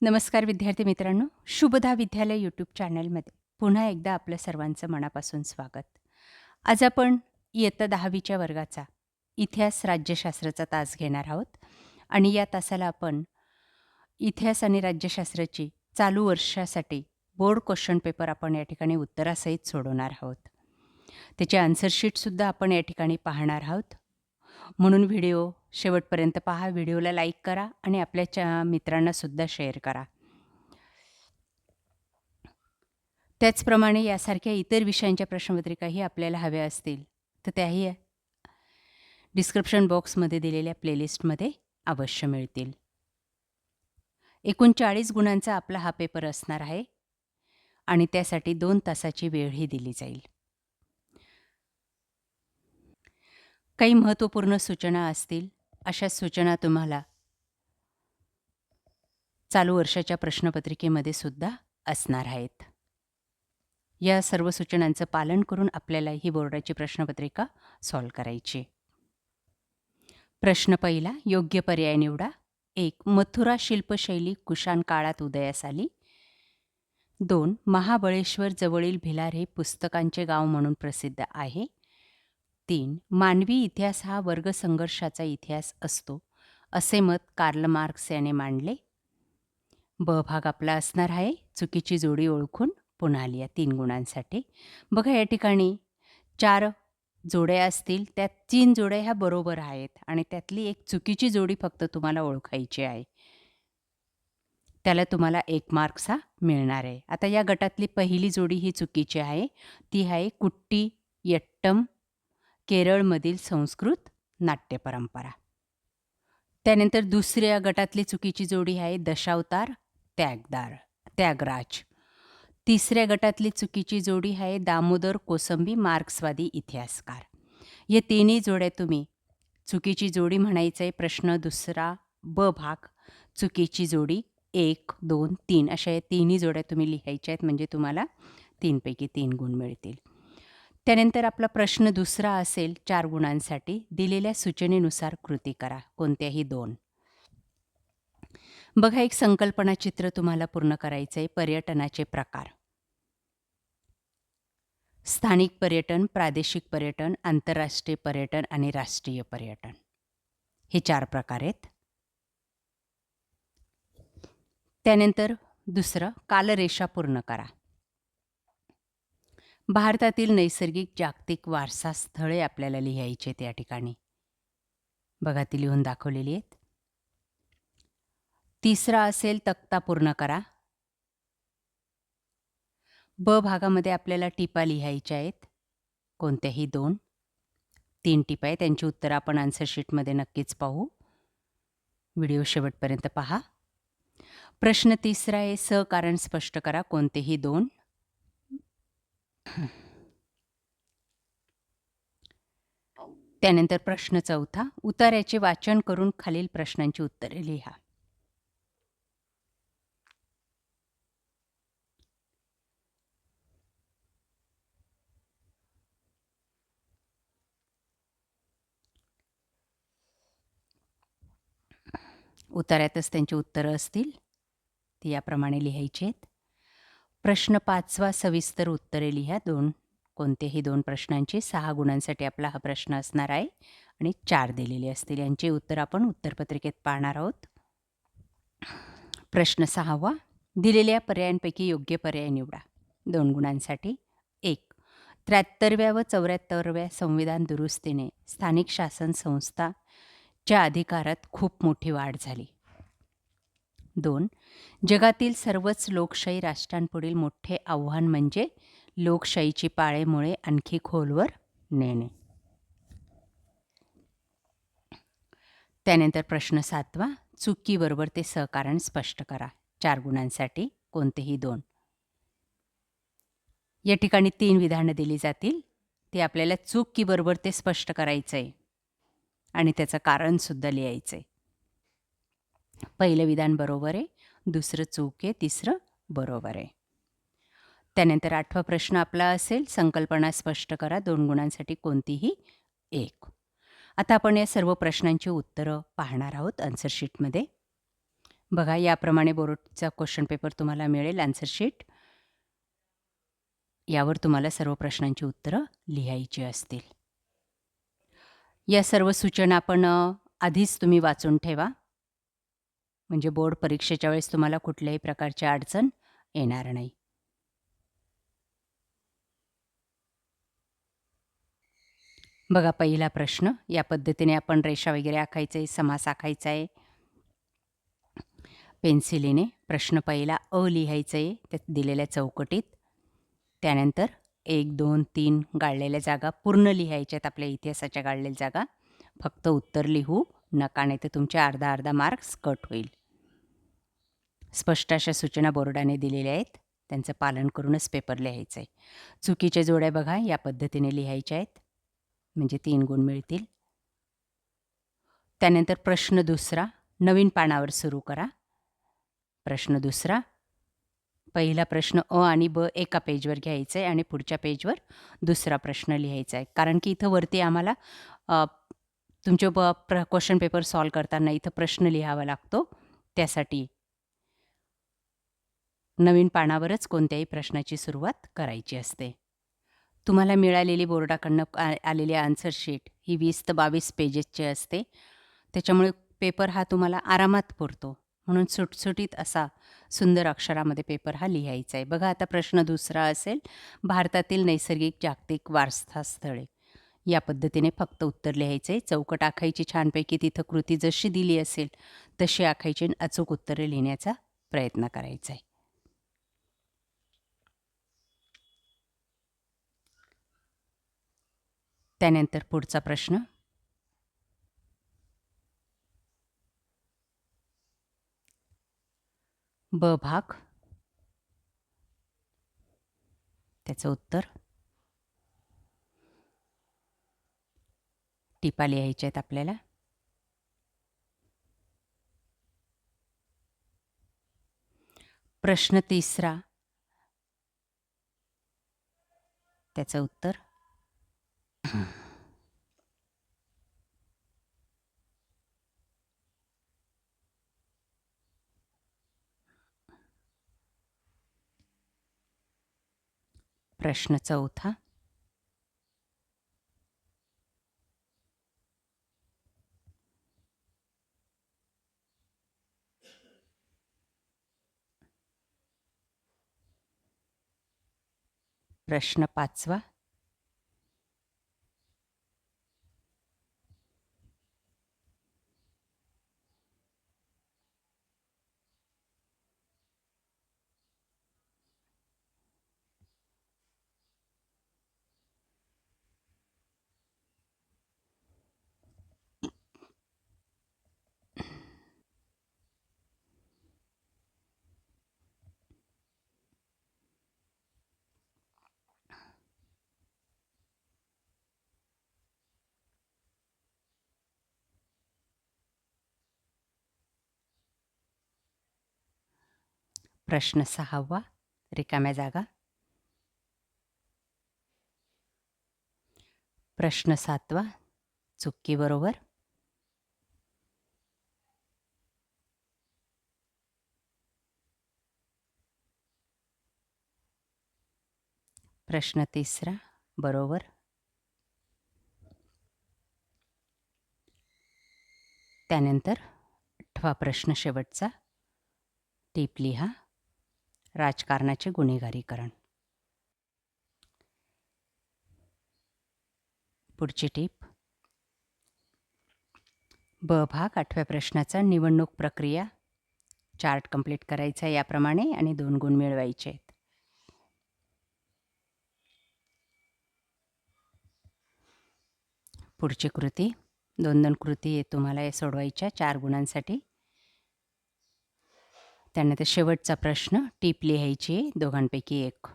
नमस्कार विद्यार्थी मित्रांनो, शुभदा विद्यालय यूट्यूब चॅनलमध्ये पुन्हा एकदा आपलं सर्वांचं मनापासून स्वागत. आज आपण इयत्ता 10वीच्या वर्गाचा इतिहास राज्यशास्त्राचा तास घेणार आहोत आणि या तासाला आपण इतिहास आणि राज्यशास्त्राची चालू वर्षासाठी बोर्ड क्वेश्चन पेपर आपण या ठिकाणी उत्तरासहित सोडवणार आहोत. त्याचे आन्सर शीटसुद्धा आपण या ठिकाणी पाहणार आहोत. म्हणून व्हिडिओ शेवटपर्यंत पहा, व्हिडिओला लाईक करा आणि आपल्या मित्रांनासुद्धा शेअर करा. त्याचप्रमाणे यासारख्या इतर विषयांच्या प्रश्नपत्रिकाही आपल्याला हव्या असतील तर त्याही डिस्क्रिप्शन बॉक्समध्ये दिलेल्या प्लेलिस्टमध्ये अवश्य मिळतील. एकूण 40 गुणांचा आपला हा पेपर असणार आहे आणि त्यासाठी 2 तासाची वेळही दिली जाईल. काही महत्त्वपूर्ण सूचना असतील, अशा सूचना तुम्हाला चालू वर्षाच्या प्रश्नपत्रिकेमध्ये सुद्धा असणार आहेत. या सर्व सूचनांचं पालन करून आपल्याला ही बोर्डाची प्रश्नपत्रिका सॉल्व्ह करायची. प्रश्न पहिला, योग्य पर्याय निवडा. 1. मथुरा शिल्पशैली कुशाण काळात उदयास आली. 2. महाबळेश्वर जवळील भिलार हे पुस्तकांचे गाव म्हणून प्रसिद्ध आहे. 3. मानवी इतिहास हा वर्गसंघर्षाचा इतिहास असतो असे मत कार्ल मार्क्स याने मांडले. ब भाग आपला असणार आहे चुकीची जोडी ओळखून पुन्हा लिहा 3 गुणांसाठी. बघा या ठिकाणी 4 जोड्या असतील, त्यात 3 जोड्या ह्या बरोबर आहेत आणि त्यातली एक चुकीची जोडी फक्त तुम्हाला ओळखायची आहे. त्याला तुम्हाला 1 मार्क्स हा मिळणार आहे. आता या गटातली पहिली जोडी ही चुकीची आहे. ती आहे कुट्टी यट्टम, केरळमधील संस्कृत नाट्य परंपरा. त्यानंतर दुसऱ्या गटातली चुकीची जोडी आहे दशावतार त्यागराज. तिसऱ्या गटातली चुकीची जोडी आहे दामोदर कोसंबी मार्क्सवादी इतिहासकार. या तिन्ही जोड्या तुम्ही चुकीची जोडी म्हणायचं आहे. प्रश्न दुसरा ब भाग चुकीची जोडी 1, 2, 3 अशा या तिन्ही जोड्या तुम्ही लिहायच्या आहेत, म्हणजे तुम्हाला 3 पैकी 3 गुण मिळतील. त्यानंतर आपला प्रश्न दुसरा असेल 4 गुणांसाठी. दिलेल्या सूचनेनुसार कृती करा, कोणत्याही 2. बघा एक संकल्पना चित्र तुम्हाला पूर्ण करायचं आहे. पर्यटनाचे प्रकार: स्थानिक पर्यटन, प्रादेशिक पर्यटन, आंतरराष्ट्रीय पर्यटन आणि राष्ट्रीय पर्यटन हे 4 प्रकार आहेत. त्यानंतर दुसरं कालरेषा पूर्ण करा. भारतातील नैसर्गिक जागतिक वारसा स्थळे आपल्याला लिहायची आहेत या ठिकाणी. बघा ती लिहून दाखवलेली आहेत. तिसरा असेल तक्ता पूर्ण करा. ब भागामध्ये आपल्याला टिपा लिहायच्या आहेत, कोणत्याही 2. 3 टिपा आहेत, त्यांची उत्तरं आपण आन्सर शीटमध्ये नक्कीच पाहू. व्हिडिओ शेवटपर्यंत पहा. प्रश्न तिसरा आहे सहकारण स्पष्ट करा, कोणतेही 2. त्यानंतर प्रश्न चौथा उतार्याचे वाचन करून खालील प्रश्नांची उत्तरे लिहा. उतार्यातच त्यांची उत्तरं असतील, ती याप्रमाणे लिहायची आहेत. प्रश्न 5वा सविस्तर उत्तरे लिहा, कोणतेही 2 प्रश्नांची. 6 गुणांसाठी आपला हा प्रश्न असणार आहे आणि 4 दिलेले असतील. यांचे उत्तर आपण उत्तरपत्रिकेत पाहणार आहोत. प्रश्न 6वा दिलेल्या पर्यायांपैकी योग्य पर्याय निवडा, 2 गुणांसाठी. 1. 73व्या व 74व्या संविधान दुरुस्तीने स्थानिक शासन संस्थाच्या अधिकारात खूप मोठी वाढ झाली. 2. जगातील सर्वच लोकशाही राष्ट्रांपुढील मोठे आव्हान म्हणजे लोकशाहीची पाळेमुळे आणखी खोलवर नेणे. त्यानंतर प्रश्न 7वा चुकीबरोबर ते सहकारण स्पष्ट करा, 4 गुणांसाठी, कोणतेही 2. या ठिकाणी 3 विधानं दिली जातील, ते आपल्याला चूक की बरोबर ते स्पष्ट करायचं आहे आणि त्याचं कारणसुद्धा लिहायचं आहे. पहिलं विधान बरोबर आहे, दुसरं चूक आहे, तिसरं बरोबर आहे. त्यानंतर 8वा प्रश्न आपला असेल संकल्पना स्पष्ट करा, 2 गुणांसाठी, कोणतीही 1. आता आपण या सर्व प्रश्नांची उत्तरं पाहणार आहोत आन्सर शीटमध्ये. बघा याप्रमाणे बोर्डचा क्वेश्चन पेपर तुम्हाला मिळेल, आन्सर शीट. यावर तुम्हाला सर्व प्रश्नांची उत्तरं लिहायची असतील. या सर्व सूचना आपण आधीच तुम्ही वाचून ठेवा, म्हणजे बोर्ड परीक्षेच्या वेळेस तुम्हाला कुठल्याही प्रकारची अडचण येणार नाही. बघा पहिला प्रश्न, या पद्धतीने आपण रेषा वगैरे आखायचं आहे, समास आखायचा आहे पेन्सिलीने. प्रश्न पहिला अ लिहायचं आहे त्यात दिलेल्या चौकटीत. त्यानंतर 1, 2, 3 गाळलेल्या जागा पूर्ण लिहायच्यात, आपल्या इतिहासाच्या गाळलेल्या जागा. फक्त उत्तर लिहू नका, नाही तर तुमचे अर्धा मार्क्स कट होईल. स्पष्ट अशा सूचना बोर्डाने दिलेल्या आहेत, त्यांचं पालन करूनच पेपर लिहायचं आहे. चुकीच्या जोड्या बघा या पद्धतीने लिहायच्या आहेत, म्हणजे 3 गुण मिळतील. त्यानंतर प्रश्न दुसरा, नवीन पानावर सुरू करा. प्रश्न दुसरा, पहिला प्रश्न अ आणि ब एका पेजवर घ्यायचं आहे आणि पुढच्या पेजवर दुसरा प्रश्न लिहायचा आहे. कारण की इथं वरती आम्हाला तुमचे क्वेश्चन पेपर सॉल्व करताना इथं प्रश्न लिहावा लागतो, त्यासाठी नवीन पानावरच कोणत्याही प्रश्नाची सुरुवात करायची असते. तुम्हाला मिळालेली बोर्डाकडनं आलेली आन्सर शीट ही 20 ते 22 पेजेसची असते. त्याच्यामुळे पेपर हा तुम्हाला आरामात पुरतो. म्हणून सुटसुटीत असा सुंदर अक्षरामध्ये पेपर हा लिहायचा आहे. बघा आता प्रश्न दुसरा असेल, भारतातील नैसर्गिक जागतिक वारसा स्थळे. या पद्धतीने फक्त उत्तर लिहायचं आहे. चौकट आखायची छानपैकी, तिथं कृती जशी दिली असेल तशी आखायची आणि अचूक उत्तरे लिहिण्याचा प्रयत्न करायचा आहे. त्यानंतर पुढचा प्रश्न, ब भाग, त्याचं उत्तर. टिपा लिहायच्या आहेत आपल्याला. प्रश्न तिसरा, त्याचं उत्तर. प्रश्न चौथा, प्रश्न पाचवा, प्रश्न सहावा, रिकाम्या जागा. प्रश्न सातवा, चुकी बरोबर. प्रश्न तिसरा, बरोबर. त्यानंतर 8वा प्रश्न शेवटचा, टीप लिहा, राजकारणाचे गुन्हेगारीकरण. पुढची टीप, ब भाग 8व्या प्रश्नाचा, निवडणूक प्रक्रिया. चार्ट कंप्लीट करायचा याप्रमाणे आणि 2 गुण मिळवायचे आहेत. पुढची कृती, 2 कृती आहे तुम्हाला सोडवायच्या 4 गुणांसाठी. त्यानंतर शेवटचा प्रश्न, टीप लिहायची दोघांपैकी एक.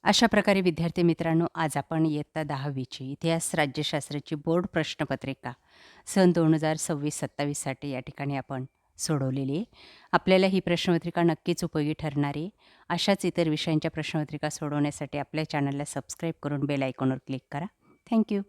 अशा प्रकारे विद्यार्थी मित्रांनो, आज आपण इयत्ता 10वीची इतिहास राज्यशास्त्राची बोर्ड प्रश्नपत्रिका सन 2026-27 साठी या ठिकाणी आपण सोडवलेली आहे. आपल्याला ही प्रश्नपत्रिका नक्कीच उपयोगी ठरणार आहे. अशाच इतर विषयांच्या प्रश्नपत्रिका सोडवण्यासाठी आपल्या चॅनलला सबस्क्राईब करून बेल आयकॉनवर क्लिक करा. Thank you.